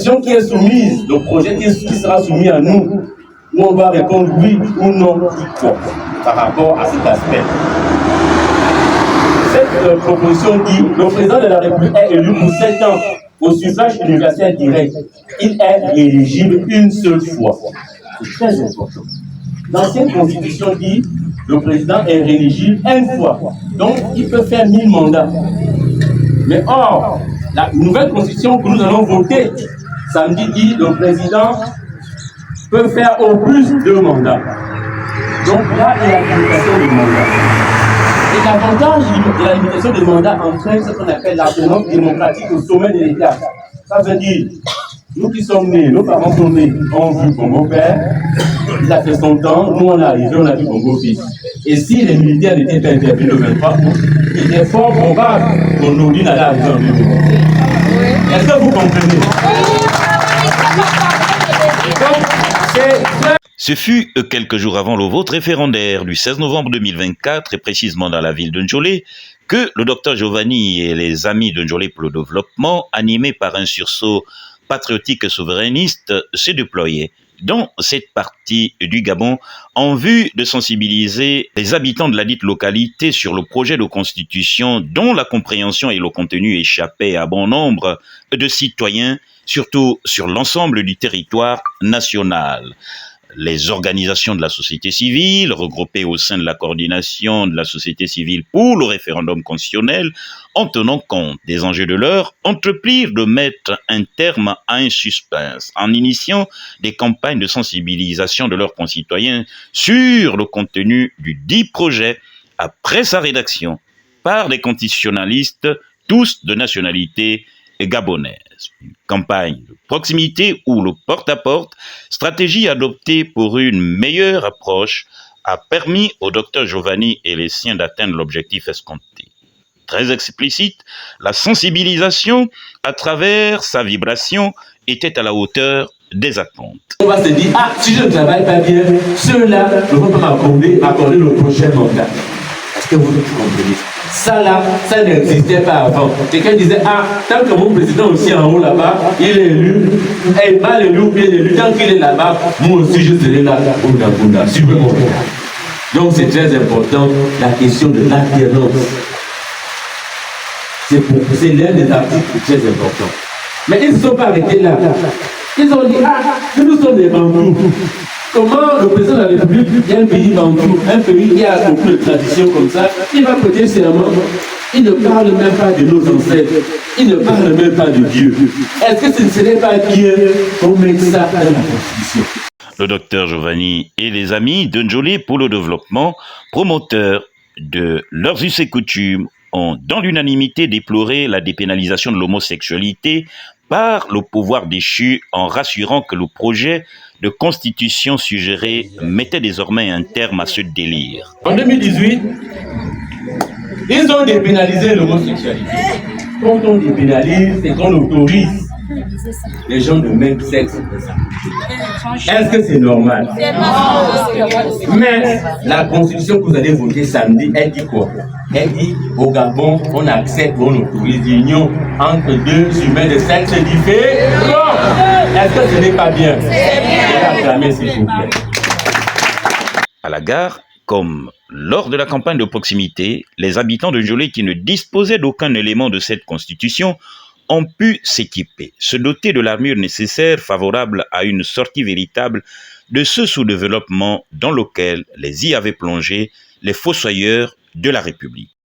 constitution qui est soumise, le projet qui sera soumis à nous, où on va répondre oui ou non par rapport à cet aspect. Cette proposition dit le président de la République est élu pour 7 ans au suffrage universel direct. Il est éligible une seule fois. C'est très important. L'ancienne constitution dit le président est rééligible une fois. Donc, il peut faire 1000 mandats. Mais or, la nouvelle constitution que nous allons voter samedi dit le président peut faire au plus 2 mandats. Donc là, il y a la limitation des mandats. Et l'avantage de la limitation des mandats entraîne ce qu'on appelle l'alternance démocratique au sommet de l'État. Ça veut dire, nous qui sommes nés, nos parents sont nés, on vu Bongo père, il a fait son temps, nous on est arrivé, on a vu Bongo fils. Et si les militaires n'étaient pas intervenus le 23 août, il est fort probable qu'on oublie d'aller arriver en 2020. Est-ce que vous comprenez? Ce fut quelques jours avant le vote référendaire du 16 novembre 2024, et précisément dans la ville de Njolé, que le docteur Giovanni et les amis de Njolé pour le développement, animés par un sursaut patriotique et souverainiste, se déployaient dans cette partie du Gabon en vue de sensibiliser les habitants de la dite localité sur le projet de constitution dont la compréhension et le contenu échappaient à bon nombre de citoyens, surtout sur l'ensemble du territoire national. Les organisations de la société civile, regroupées au sein de la coordination de la société civile pour le référendum constitutionnel, en tenant compte des enjeux de l'heure, entreprirent de mettre un terme à un suspense, en initiant des campagnes de sensibilisation de leurs concitoyens sur le contenu du dit projet, après sa rédaction par des constitutionnalistes, tous de nationalité gabonaise. Une campagne de proximité ou le porte-à-porte, stratégie adoptée pour une meilleure approche, a permis au docteur Giovanni et les siens d'atteindre l'objectif escompté. Très explicite, la sensibilisation à travers sa vibration était à la hauteur des attentes. On va se dire, ah, si je ne travaille pas bien, ceux-là ne vont pas m'accorder le prochain mandat. Est-ce que vous comprenez? Ça là, ça n'existait pas avant. Quelqu'un disait, ah, tant que mon président aussi en haut là-bas, il est élu, et mal élu ou bien élu, tant qu'il est là-bas, moi aussi je serai là, Bunda, suivez mon regard. Donc c'est très important, la question de l'alternance. C'est l'un des articles très importants. Mais ils ne sont pas arrêtés là. Ils ont dit, ah, nous sommes des bambous. Comment le président de la République, il y a un pays bambou, un pays qui a beaucoup de traditions comme ça, il va prêter serment, il ne parle même pas de nos ancêtres, il ne parle même pas de Dieu. Est-ce que ce ne serait pas bien qu'on mette ça dans la Constitution? Le docteur Giovanni et les amis de Njolé pour le développement, promoteurs de leurs us et coutumes, ont dans l'unanimité déploré la dépénalisation de l'homosexualité par le pouvoir déchu en rassurant que le projet de constitution suggéré mettait désormais un terme à ce délire. En 2018, ils ont dépénalisé l'homosexualité. Quand on dépénalise, c'est qu'on autorise les gens de même sexe. Est-ce que c'est normal? Mais la constitution que vous allez voter samedi, elle dit quoi? Elle dit au Gabon, on accepte, on autorise l'union entre deux humains de sexe différents. Est-ce que ce n'est pas bien? Acclamez, s'il vous plaît. À la gare, comme lors de la campagne de proximité, les habitants de Njolé qui ne disposaient d'aucun élément de cette constitution ont pu s'équiper, se doter de l'armure nécessaire favorable à une sortie véritable de ce sous-développement dans lequel les y avaient plongé les fossoyeurs de la République.